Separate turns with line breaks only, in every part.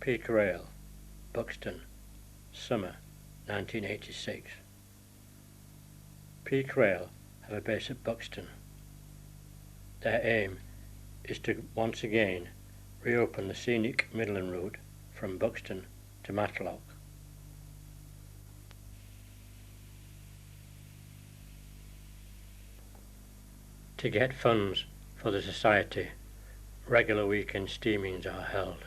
Peak Rail, Buxton, summer 1986. Peak Rail have a base at Buxton. Their aim is to once again reopen the scenic Midland route from Buxton to Matlock. To get funds for the society, regular weekend steamings are held.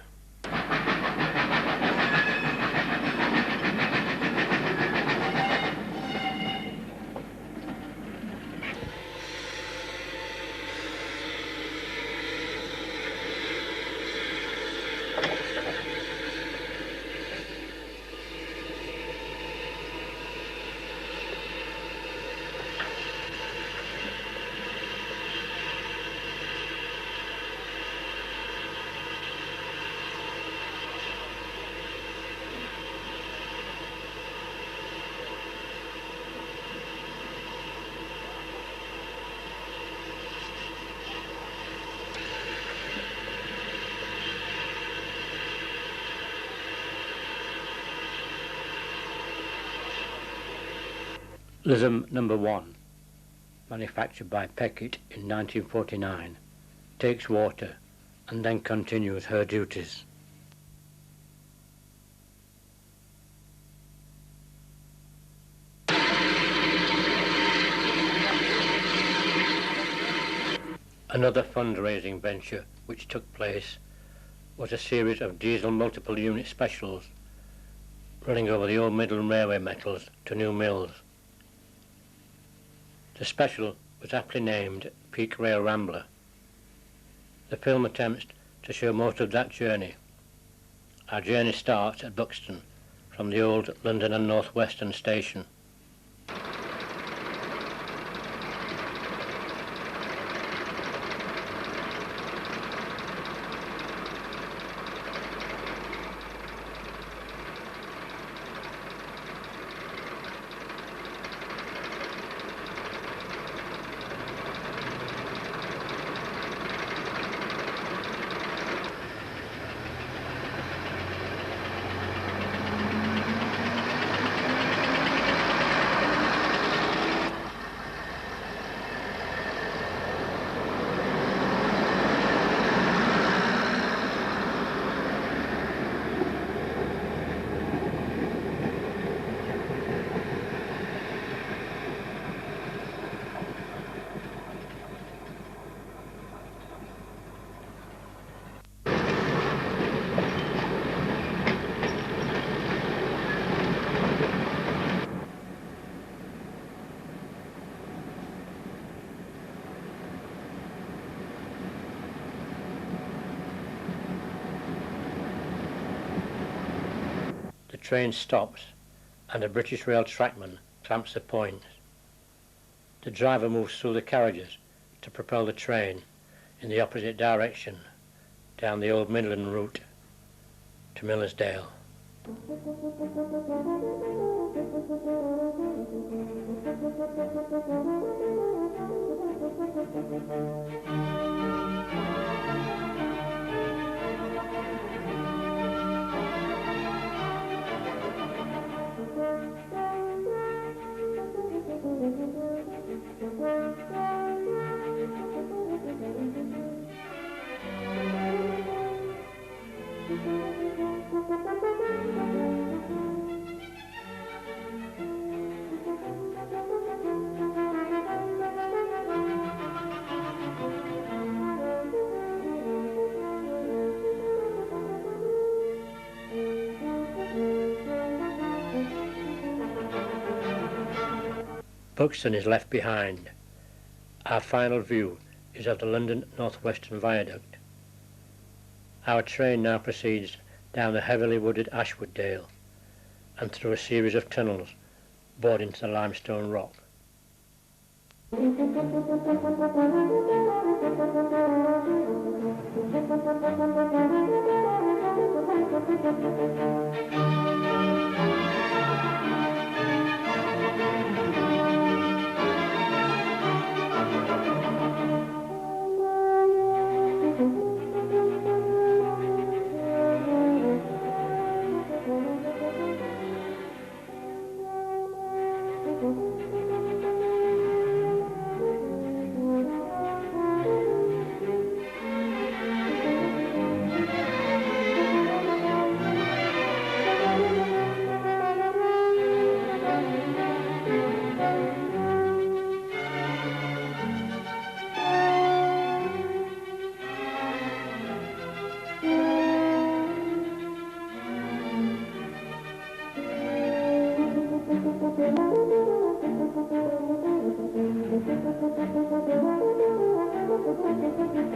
Lism number 1, manufactured by Peckett in 1949, takes water and then continues her duties. Another fundraising venture which took place was a series of diesel multiple unit specials running over the old Midland Railway metals to new mills. The special was aptly named Peak Rail Rambler. The film attempts to show most of that journey. Our journey starts at Buxton from the old London and North Western station. The train stops and a British Rail trackman clamps the points. The driver moves through the carriages to propel the train in the opposite direction down the old Midland route to Millersdale. Buxton is left behind. Our final view is of the London North Western Viaduct. Our train now proceeds down the heavily wooded Ashwood Dale and through a series of tunnels bored into the limestone rock.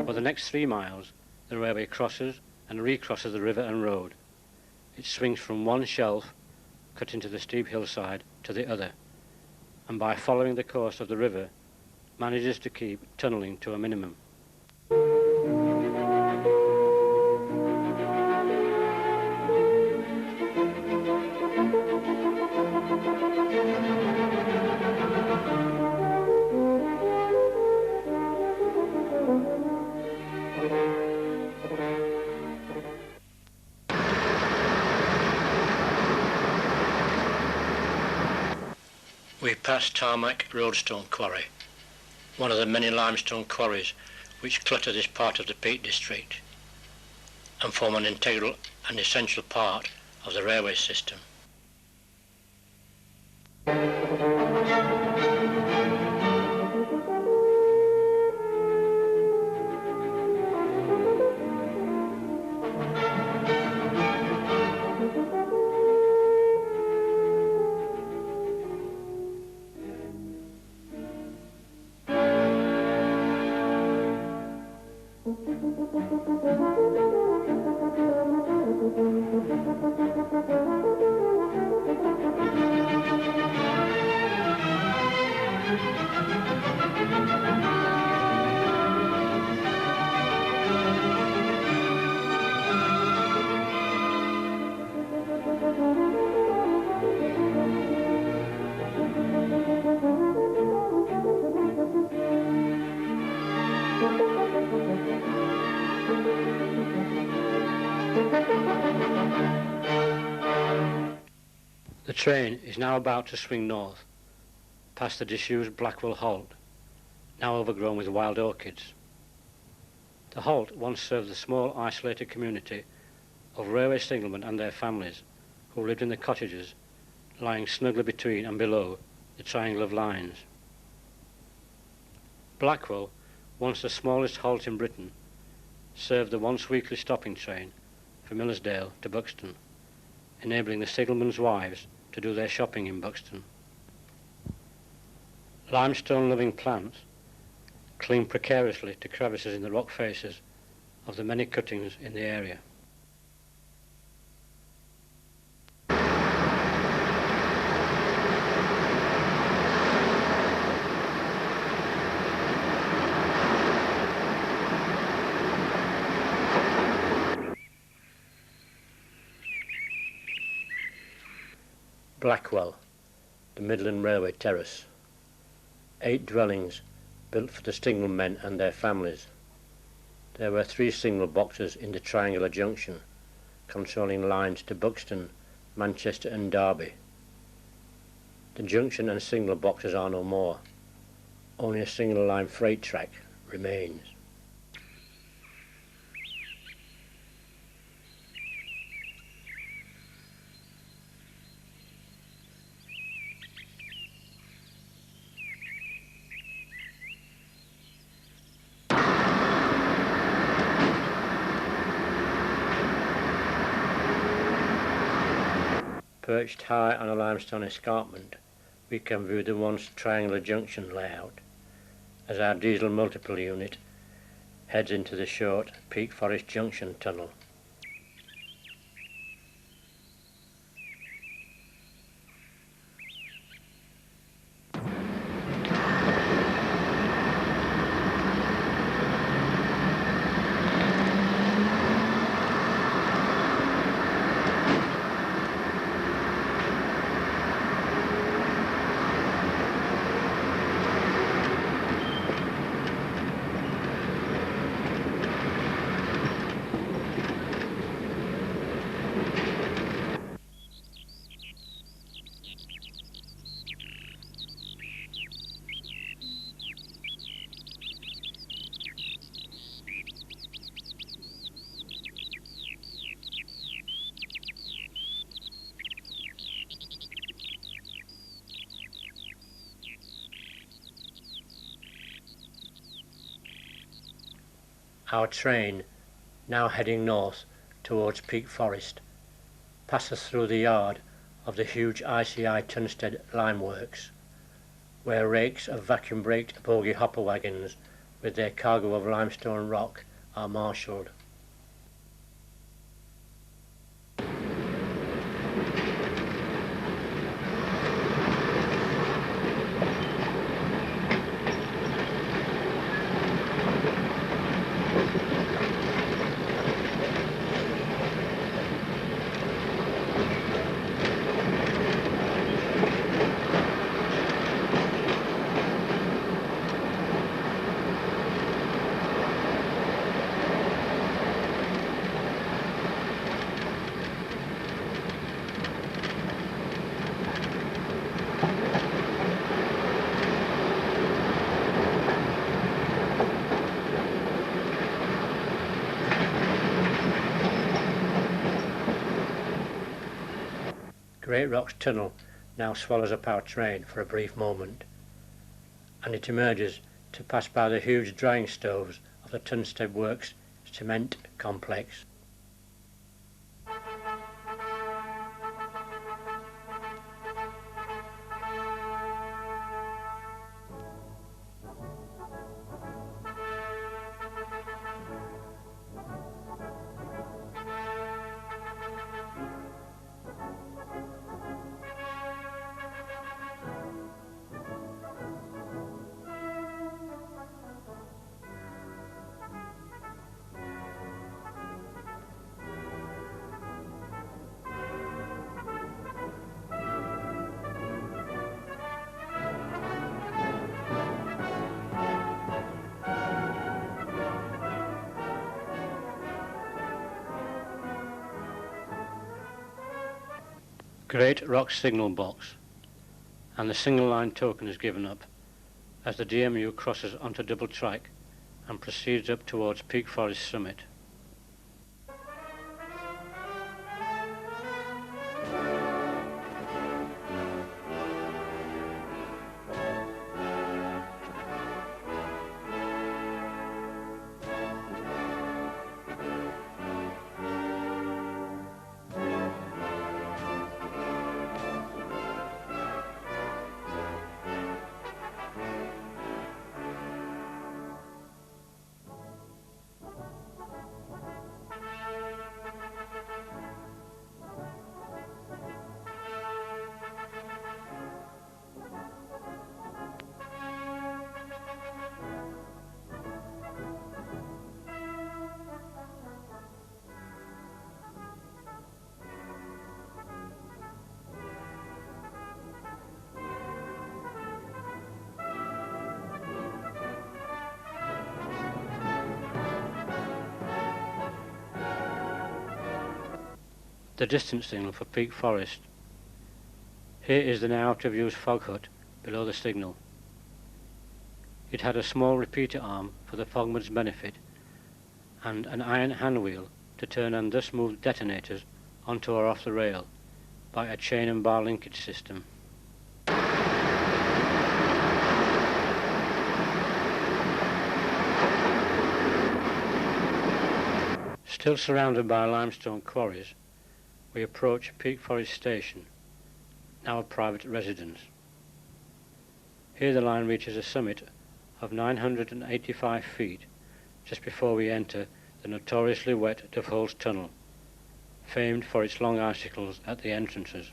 For the next 3 miles, the railway crosses and recrosses the river and road. It swings from one shelf, cut into the steep hillside, to the other, and by following the course of the river, manages to keep tunnelling to a minimum. We passed Tarmac Roadstone Quarry, one of the many limestone quarries which clutter this part of the Peak District and form an integral and essential part of the railway system. The train is now about to swing north, past the disused Blackwell Halt, now overgrown with wild orchids. The halt once served the small isolated community of railway signalmen and their families who lived in the cottages lying snugly between and below the triangle of lines. Blackwell, once the smallest halt in Britain, served the once weekly stopping train from Millersdale to Buxton, enabling the signalmen's wives to do their shopping in Buxton. Limestone-loving plants cling precariously to crevices in the rock faces of the many cuttings in the area. Blackwell, the Midland Railway Terrace. 8 dwellings built for the signalmen and their families. There were 3 signal boxes in the triangular junction, controlling lines to Buxton, Manchester and Derby. The junction and signal boxes are no more. Only a single line freight track remains. Perched high on a limestone escarpment, we can view the once triangular junction layout as our diesel multiple unit heads into the short Peak Forest Junction tunnel. Our train, now heading north towards Peak Forest, passes through the yard of the huge ICI Tunstead lime works, where rakes of vacuum-braked bogie hopper wagons with their cargo of limestone rock are marshalled. Great Rock's tunnel now swallows up our train for a brief moment, and it emerges to pass by the huge drying stoves of the Tunstead Works cement complex. Great Rock signal box, and the single line token is given up as the DMU crosses onto double track and proceeds up towards Peak Forest summit. The distance signal for Peak Forest. Here is the now out of use fog hut below the signal. It had a small repeater arm for the fogman's benefit and an iron hand wheel to turn and thus move detonators onto or off the rail by a chain and bar linkage system. Still surrounded by limestone quarries, we approach Peak Forest Station, now a private residence. Here the line reaches a summit of 985 feet just before we enter the notoriously wet Duffholes Tunnel, famed for its long icicles at the entrances.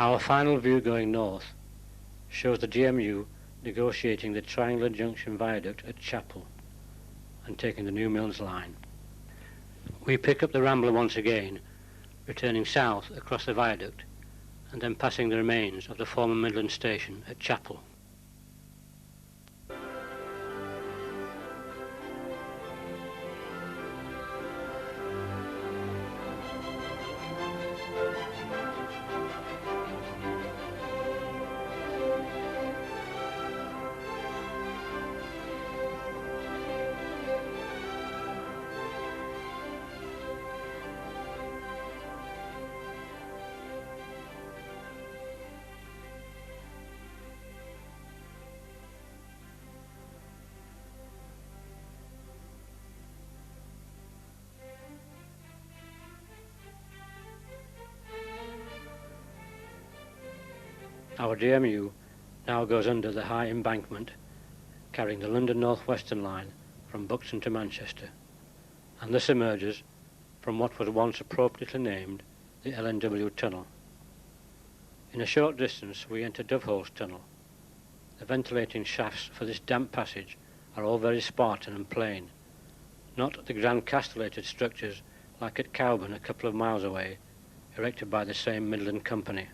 Our final view going north shows the GMU negotiating the Triangular Junction Viaduct at Chapel and taking the New Mills line. We pick up the Rambler once again, returning south across the viaduct and then passing the remains of the former Midland station at Chapel. Our DMU now goes under the high embankment carrying the London North Western line from Buxton to Manchester, and thus emerges from what was once appropriately named the LNW Tunnel. In a short distance we enter Doveholes Tunnel. The ventilating shafts for this damp passage are all very Spartan and plain, not the grand castellated structures like at Cowburn a couple of miles away, erected by the same Midland Company.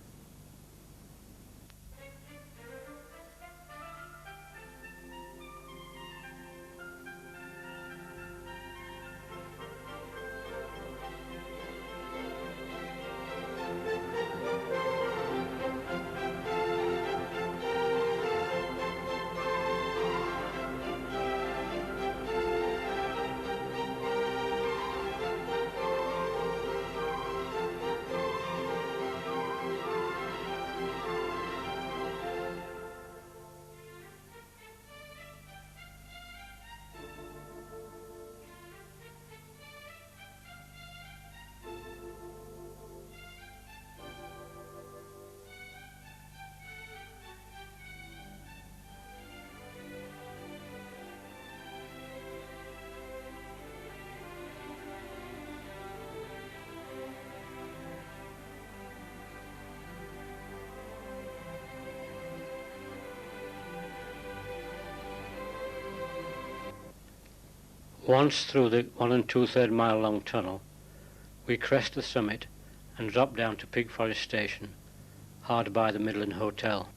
Once through the 1 2/3 mile long tunnel, we crest the summit and drop down to Peak Forest Station, hard by the Midland Hotel.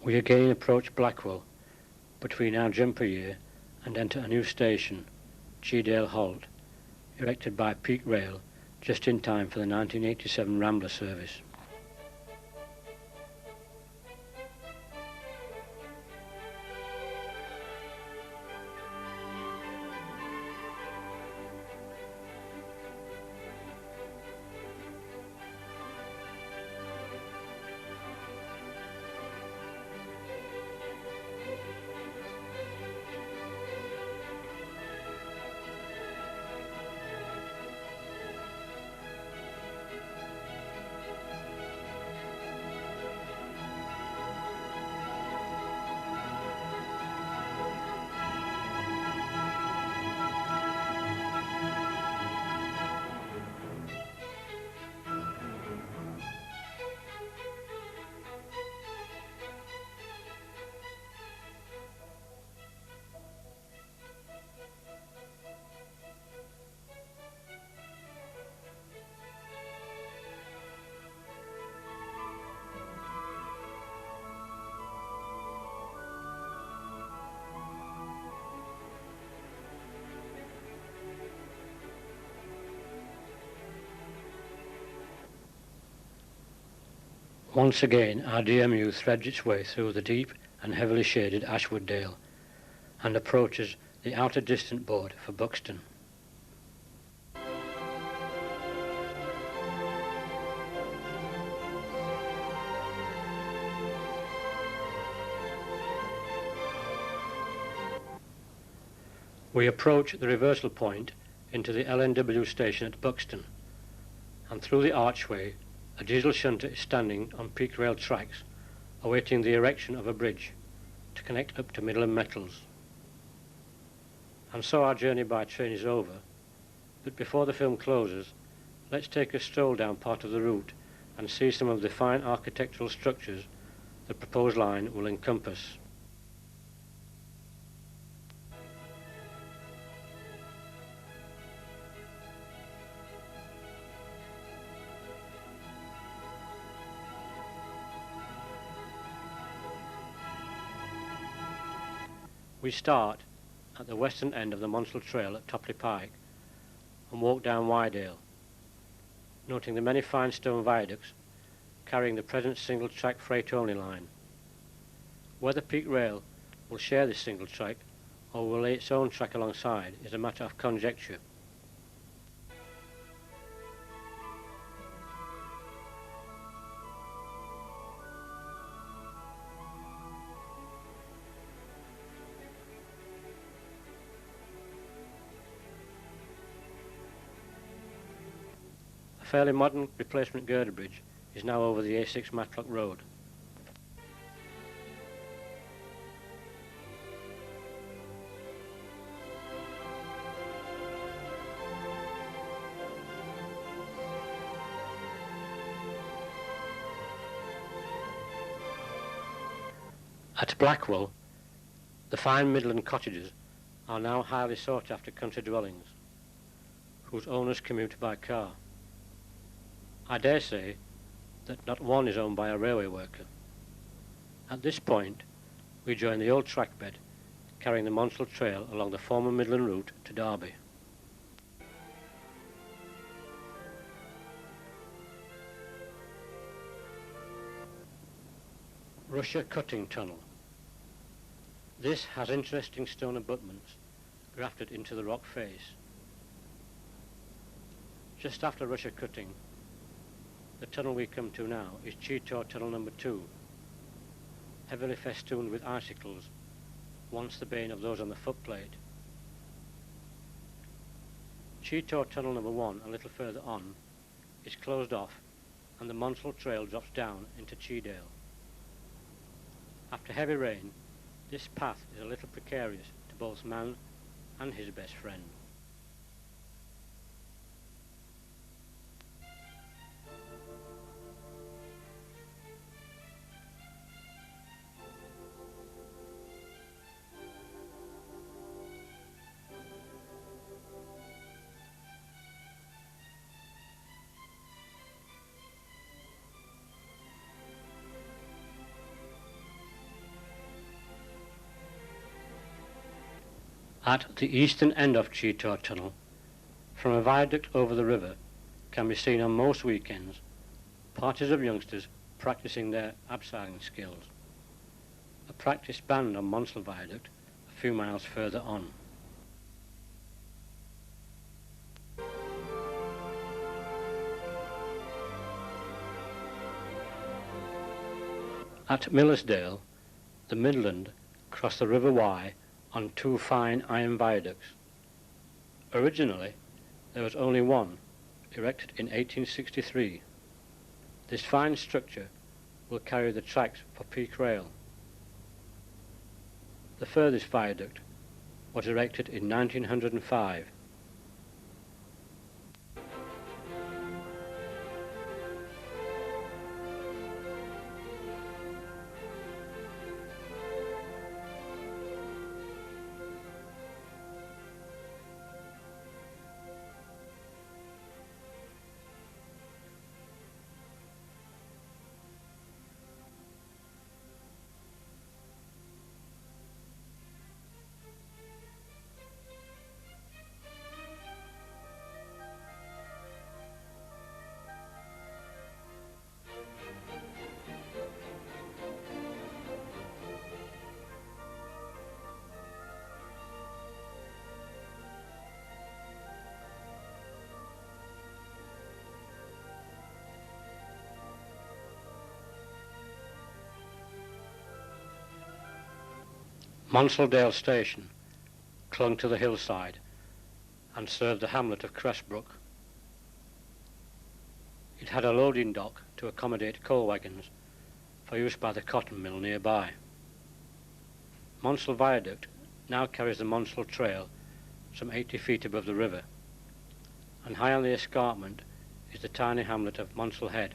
We again approach Blackwell, but we now jump a year and enter a new station, Cheadale Halt, erected by Peak Rail just in time for the 1987 Rambler service. Once again our DMU threads its way through the deep and heavily shaded Ashwood Dale and approaches the outer distant board for Buxton. We approach the reversal point into the LNW station at Buxton, and through the archway a diesel shunter is standing on Peak Rail tracks, awaiting the erection of a bridge to connect up to Midland Metals. And so our journey by train is over, but before the film closes, let's take a stroll down part of the route and see some of the fine architectural structures the proposed line will encompass. We start at the western end of the Monsell Trail at Copley Pike and walk down Wydale, noting the many fine stone viaducts carrying the present single-track freight-only line. Whether Peak Rail will share this single track or will lay its own track alongside is a matter of conjecture. A fairly modern replacement girder bridge is now over the A6 Matlock Road. At Blackwell, the fine Midland cottages are now highly sought after country dwellings, whose owners commute by car. I dare say that not one is owned by a railway worker. At this point, we join the old track bed carrying the Monsell Trail along the former Midland route to Derby. Russia Cutting Tunnel. This has interesting stone abutments grafted into the rock face. Just after Russia Cutting, the tunnel we come to now is Cheadale Tunnel number 2, heavily festooned with icicles, once the bane of those on the footplate. Cheadale Tunnel number 1, a little further on, is closed off and the Monsell Trail drops down into Cheadale. After heavy rain, this path is a little precarious to both man and his best friend. At the eastern end of Cheetah Tunnel, from a viaduct over the river, can be seen on most weekends parties of youngsters practicing their abseiling skills. A practice band on Monsell Viaduct a few miles further on. At Millersdale, the Midland crossed the River Wye on two fine iron viaducts. Originally, there was only one, erected in 1863. This fine structure will carry the tracks for Peak Rail. The furthest viaduct was erected in 1905. Monselldale Station clung to the hillside and served the hamlet of Cressbrook. It had a loading dock to accommodate coal wagons for use by the cotton mill nearby. Monsell Viaduct now carries the Monsell Trail some 80 feet above the river, and high on the escarpment is the tiny hamlet of Monsell Head,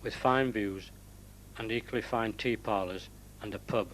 with fine views and equally fine tea parlours and a pub.